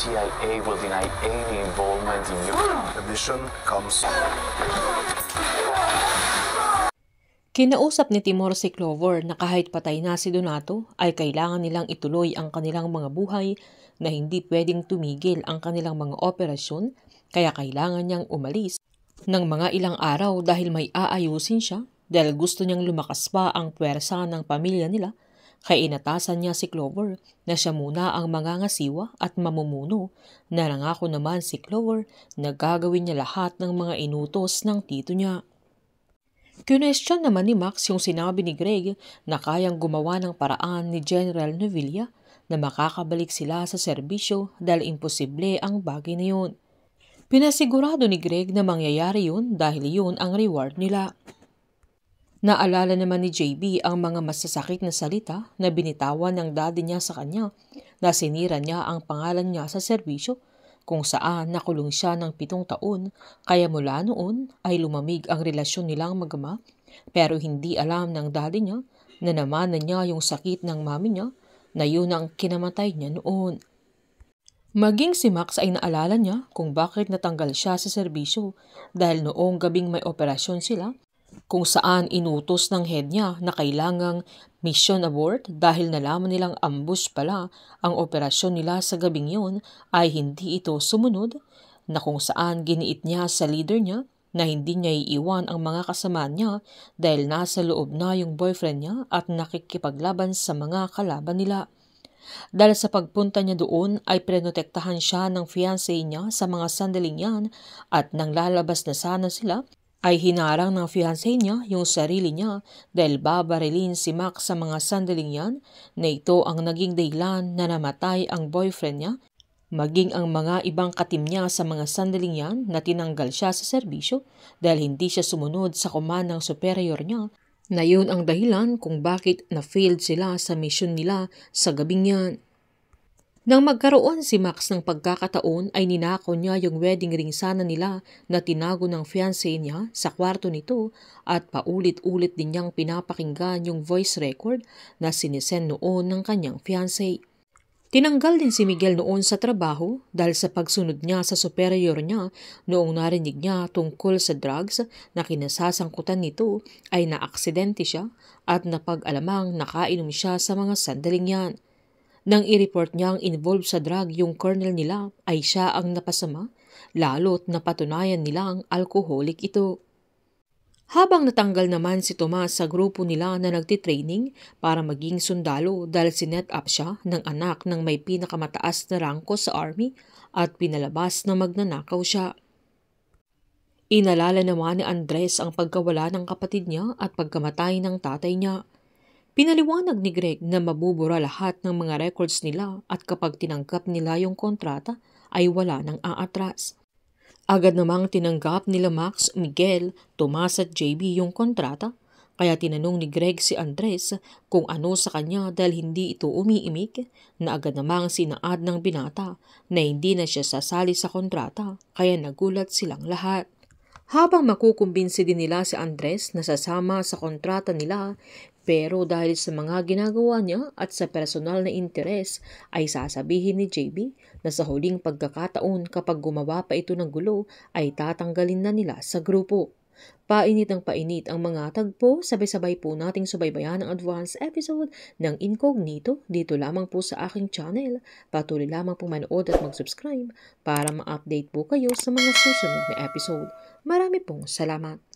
CIA will deny any involvement in your The mission comes. Kinausap ni Timur si Clover na kahit patay na si Donato ay kailangan nilang ituloy ang kanilang mga buhay na hindi pwedeng tumigil ang kanilang mga operasyon kaya kailangan niyang umalis ng mga ilang araw dahil may aayusin siya dahil gusto niyang lumakas pa ang puwersa ng pamilya nila kaya inatasan niya si Clover na siya muna ang mangangasiwa at mamumuno. Narangako naman si Clover na gagawin niya lahat ng mga inutos ng tito niya. Kinwestiyon naman ni Max yung sinabi ni Greg na kayang gumawa ng paraan ni General Novilla na makakabalik sila sa serbisyo dahil imposible ang bagay na yun. Pinasigurado ni Greg na mangyayari yun dahil yun ang reward nila. Naalala naman ni JB ang mga masasakit na salita na binitawan ng daddy niya sa kanya na sinira niya ang pangalan niya sa serbisyo kung saan nakulong siya ng 7 taon kaya mula noon ay lumamig ang relasyon nilang mag-ama pero hindi alam ng daddy niya na namanan niya yung sakit ng mami niya na yun ang kinamatay niya noon. Maging si Max ay naalala niya kung bakit natanggal siya sa serbisyo dahil noong gabing may operasyon sila kung saan inutos ng head niya na kailangang mission abort dahil nalaman nilang ambush pala ang operasyon nila sa gabing yun ay hindi ito sumunod na kung saan giniit niya sa leader niya na hindi niya iiwan ang mga kasama niya dahil nasa loob na yung boyfriend niya at nakikipaglaban sa mga kalaban nila. Dahil sa pagpunta niya doon ay prenotektahan siya ng fiancé niya sa mga sandaling yan at nang lalabas na sana sila ay hinarang ng fiancé niya yung sarili niya dahil babarilin si Max sa mga sandaling yan na ito ang naging dahilan na namatay ang boyfriend niya, maging ang mga ibang katim niya sa mga sandaling yan na tinanggal siya sa serbisyo dahil hindi siya sumunod sa command ng superior niya na yun ang dahilan kung bakit na-failed sila sa mission nila sa gabing yan. Nang magkaroon si Max ng pagkakataon ay ninakaw niya yung wedding ring sana nila na tinago ng fiancé niya sa kwarto nito at paulit-ulit din niyang pinapakinggan yung voice record na sinisend noon ng kanyang fiancé. Tinanggal din si Miguel noon sa trabaho dahil sa pagsunod niya sa superior niya noong narinig niya tungkol sa drugs na kinasasangkutan nito ay naaksidente siya at napag-alamang nakainom siya sa mga sandaling yan. Nang i-report niyang involved sa drug yung colonel nila ay siya ang napasama, lalo't napatunayan nilang alcoholic ito. Habang natanggal naman si Tomas sa grupo nila na nagtitraining para maging sundalo dahil sinet up siya ng anak ng may pinakamataas na rangko sa army at pinalabas na magnanakaw siya. Inalala naman ni Andres ang pagkawala ng kapatid niya at pagkamatay ng tatay niya. Pinaliwanag ni Greg na mabubura lahat ng mga records nila at kapag tinanggap nila yung kontrata ay wala nang aatras. Agad namang tinanggap nila Max, Miguel, Tomas at JB yung kontrata kaya tinanong ni Greg si Andres kung ano sa kanya dahil hindi ito umiimik na agad namang sinaad ng binata na hindi na siya sasali sa kontrata kaya nagulat silang lahat. Habang makukumbinsi din nila si Andres na sasama sa kontrata nila pero dahil sa mga ginagawa niya at sa personal na interes ay sasabihin ni JB na sa huling pagkakataon kapag gumawa pa ito ng gulo ay tatanggalin na nila sa grupo. Painit ang painit ang mga tagpo, sabay-sabay po nating subaybayan ang advance episode ng Incognito dito lamang po sa aking channel. Patuloy lamang po manood at mag-subscribe para ma-update po kayo sa mga susunod na episode. Marami pong salamat.